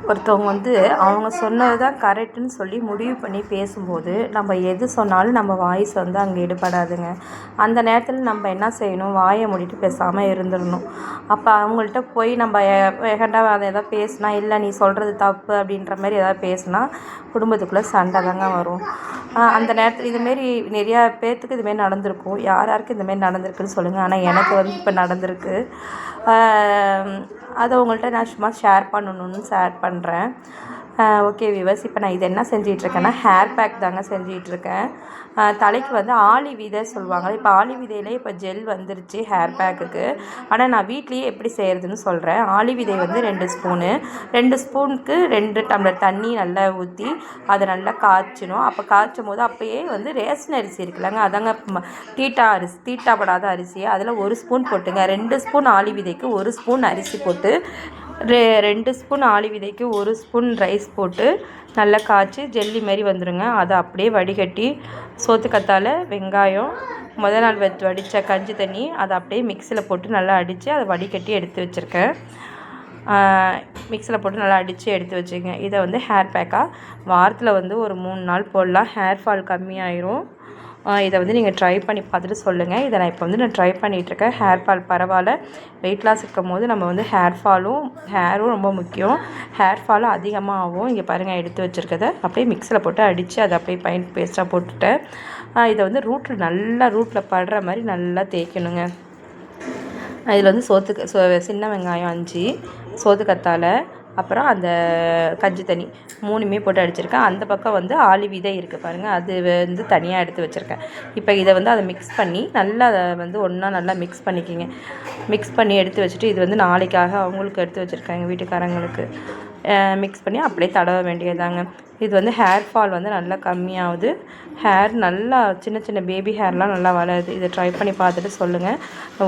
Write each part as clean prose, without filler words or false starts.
ஒருத்தவங்க வந்து அவங்க சொன்னது தான் கரெக்டுன்னு சொல்லி முடிவு பண்ணி பேசும்போது நம்ம எது சொன்னாலும் நம்ம வாய்ஸ் வந்து அங்கே எடுபடாதுங்க. அந்த நேரத்தில் நம்ம என்ன செய்யணும், வாயை மூடிட்டு பேசாமல் இருந்துடணும். அப்போ அவங்கள்ட்ட போய் நம்ம வேகண்டாக அதை எதாவது பேசினா, இல்லை நீ சொல்கிறது தப்பு அப்படின்ற மாதிரி எதாவது பேசினா குடும்பத்துக்குள்ளே சண்டை தாங்க வரும். அந்த நேரத்தில் இதுமாரி நிறையா பேர்த்துக்கு இதுமாரி நடந்திருக்கும். யாருக்கு இந்தமாரி நடந்திருக்குன்னு சொல்லுங்கள். ஆனால் எனக்கு வந்து இப்போ நடந்திருக்கு. அதை உங்கள்கிட்ட நான் சும்மா ஷேர் பண்ணணுன்னு ஷேர் பண்ணுறேன். ஓகே வியூவர்ஸ், இப்போ நான் இது என்ன செஞ்சிகிட்ருக்கேன்னா ஹேர் பேக் தாங்க செஞ்சிகிட்ருக்கேன். தலைக்கு வந்து ஆளி விதை சொல்லுவாங்க. இப்போ ஆளி விதையிலே இப்போ ஜெல் வந்துருச்சு ஹேர் பேக்குக்கு. ஆனால் நான் வீட்லேயே எப்படி செய்கிறதுன்னு சொல்கிறேன். ஆளி விதை வந்து 2 ஸ்பூனுக்கு 2 டம்ளர் தண்ணி நல்லா ஊற்றி அதை நல்லா காய்ச்சணும். அப்போ காய்ச்சும் போது அப்போயே வந்து ரேஷன் அரிசி இருக்குல்லங்க, அதாங்க தீட்டாப்படாத அரிசி, அதில் 1 ஸ்பூன் போட்டுங்க. 2 ஸ்பூன் ஆளி விதைக்கு 1 ஸ்பூன் அரிசி போட்டு 2 ஸ்பூன் ஆளி விதைக்கு 1 ஸ்பூன் ரைஸ் போட்டு நல்லா காய்ச்சி ஜெல்லி மாரி வந்துடுங்க. அதை அப்படியே வடிகட்டி சோத்துக்கத்தாழை, வெங்காயம், முதல் நாள் வடித்த கஞ்சி தண்ணி அதை அப்படியே மிக்சியில் போட்டு நல்லா அடித்து அதை வடிகட்டி எடுத்து வச்சுருக்கேன். மிக்சியில் போட்டு நல்லா அடித்து எடுத்து வச்சுக்கங்க. இதை வந்து ஹேர் பேக்காக வாரத்தில் வந்து ஒரு 3 நாள் போடலாம். ஹேர் ஃபால் கம்மியாயிரும். இதை வந்து நீங்கள் ட்ரை பண்ணி பார்த்துட்டு சொல்லுங்கள். இதை நான் இப்போ வந்து ட்ரை பண்ணிகிட்ருக்கேன். ஹேர் ஃபால் பரவாயில்ல. வெயிட் லாஸ் இருக்கும் போது நம்ம வந்து ஹேரும் ரொம்ப முக்கியம். ஹேர் ஃபாலும் அதிகமாக ஆகும். இங்கே பாருங்கள், எடுத்து வச்சுருக்கதை அப்படியே மிக்சியில் போட்டு அடித்து அதை அப்படியே பேஸ்ட்டாக போட்டுட்டேன். இதை வந்து ரூட்டில் படுற மாதிரி நல்லா தேய்க்கணுங்க. இதில் வந்து சின்ன வெங்காயம் 5, சோத்துக்கத்தாழை, அப்புறம் அந்த கஞ்சி தண்ணி 3மே போட்டு அடிச்சிருக்கேன். அந்த பக்கம் வந்து ஆளி விதை இருக்குது பாருங்கள், அது வந்து தனியாக எடுத்து வச்சுருக்கேன். இப்போ இதை வந்து அதை மிக்ஸ் பண்ணி நல்லா அதை வந்து ஒன்றா நல்லா மிக்ஸ் பண்ணிக்கிங்க. மிக்ஸ் பண்ணி எடுத்து வச்சுட்டு இது வந்து நாளைக்காக அவங்களுக்கு எடுத்து வச்சுருக்கேன், எங்கள் வீட்டுக்காரங்களுக்கு. மிக்ஸ் பண்ணி அப்படியே தடவ வேண்டியதாங்க. இது வந்து ஹேர் ஃபால் வந்து நல்லா கம்மியாகுது. ஹேர் நல்லா சின்ன பேபி ஹேர்லாம் நல்லா வளருது. இதை ட்ரை பண்ணி பார்த்துட்டு சொல்லுங்கள்.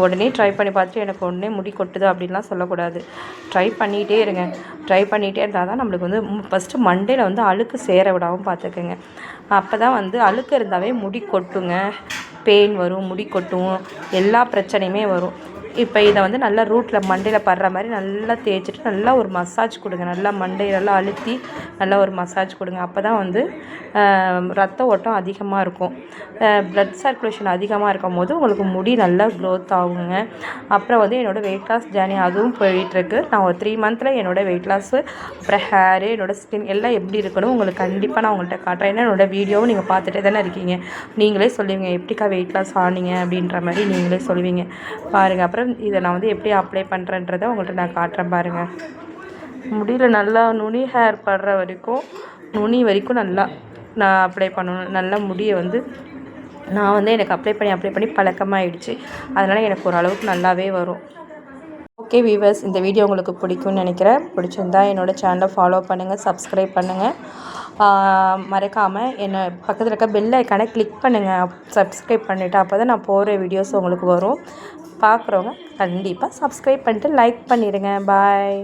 உடனே ட்ரை பண்ணி பார்த்துட்டு எனக்கு உடனே முடி கொட்டுது அப்படின்லாம் சொல்லக்கூடாது. ட்ரை பண்ணிகிட்டே இருங்க. ட்ரை பண்ணிகிட்டே இருந்தால் தான் நம்மளுக்கு வந்து ஃபஸ்ட்டு மண்டையில் வந்து அழுக்கு சேர விடாமல் பார்த்துக்குங்க. அப்போ தான் வந்து அழுக்கு இருந்தாவே முடி கொட்டுங்க, பெயின் வரும், முடி கொட்டும், எல்லா பிரச்சனையுமே வரும். இப்போ இதை வந்து நல்லா ரூட்டில் மண்டையில் படுற மாதிரி நல்லா தேய்ச்சிட்டு நல்லா ஒரு மசாஜ் கொடுங்க. நல்லா மண்டையை நல்லா அழுத்தி நல்லா ஒரு மசாஜ் கொடுங்க. அப்போ தான் வந்து ரத்த ஓட்டம் அதிகமாக இருக்கும். ப்ளட் சர்க்குலேஷன் அதிகமாக இருக்கும் போது உங்களுக்கு முடி நல்லா க்ரோத் ஆகுங்க. அப்புறம் வந்து என்னோடய வெயிட் லாஸ் ஜேர்னி அதுவும் போயிட்டுருக்கு. நான் ஒரு 3 மந்தில் என்னோடய வெயிட் லாஸு, அப்புறம் ஹேரு, என்னோடய ஸ்கின் எல்லாம் எப்படி இருக்கணும் உங்களுக்கு கண்டிப்பாக நான் உங்கள்கிட்ட காட்டுறேன். ஏன்னா என்னோடய வீடியோவும் நீங்கள் பார்த்துட்டே தானே இருக்கீங்க. நீங்களே சொல்லுவீங்க எப்படிக்கா வெயிட் லாஸ் ஆனீங்க அப்படின்ற மாதிரி நீங்களே சொல்லுவீங்க பாருங்கள். அப்புறம் இதை நான் வந்து எப்படி அப்ளை பண்ணுறேன்றதை உங்கள்கிட்ட நான் காட்டுறேன் பாருங்கள். முடியல நல்லா நுனி ஹேர் படுற வரைக்கும் நல்லா நான் அப்ளை பண்ணணும். நல்லா முடியை வந்து நான் வந்து எனக்கு அப்ளை பண்ணி பழக்கமாகிடுச்சு. அதனால் எனக்கு ஓரளவுக்கு நல்லாவே வரும். ஓகே வியூவர்ஸ், இந்த வீடியோ உங்களுக்கு பிடிக்கும்னு நினைக்கிறேன். பிடிச்சிருந்தா என்னோடய சேனலை ஃபாலோ பண்ணுங்கள், சப்ஸ்கிரைப் பண்ணுங்கள். மறக்காமல் என்னை பக்கத்தில் இருக்க பெல் ஐக்கானை கிளிக் பண்ணுங்கள். சப்ஸ்கிரைப் பண்ணிவிட்டு அப்போ தான் நான் போகிற வீடியோஸ் உங்களுக்கு வரும். பார்க்குறவங்க கண்டிப்பாக சப்ஸ்கிரைப் பண்ணிட்டு லைக் பண்ணிடுங்க. பாய்.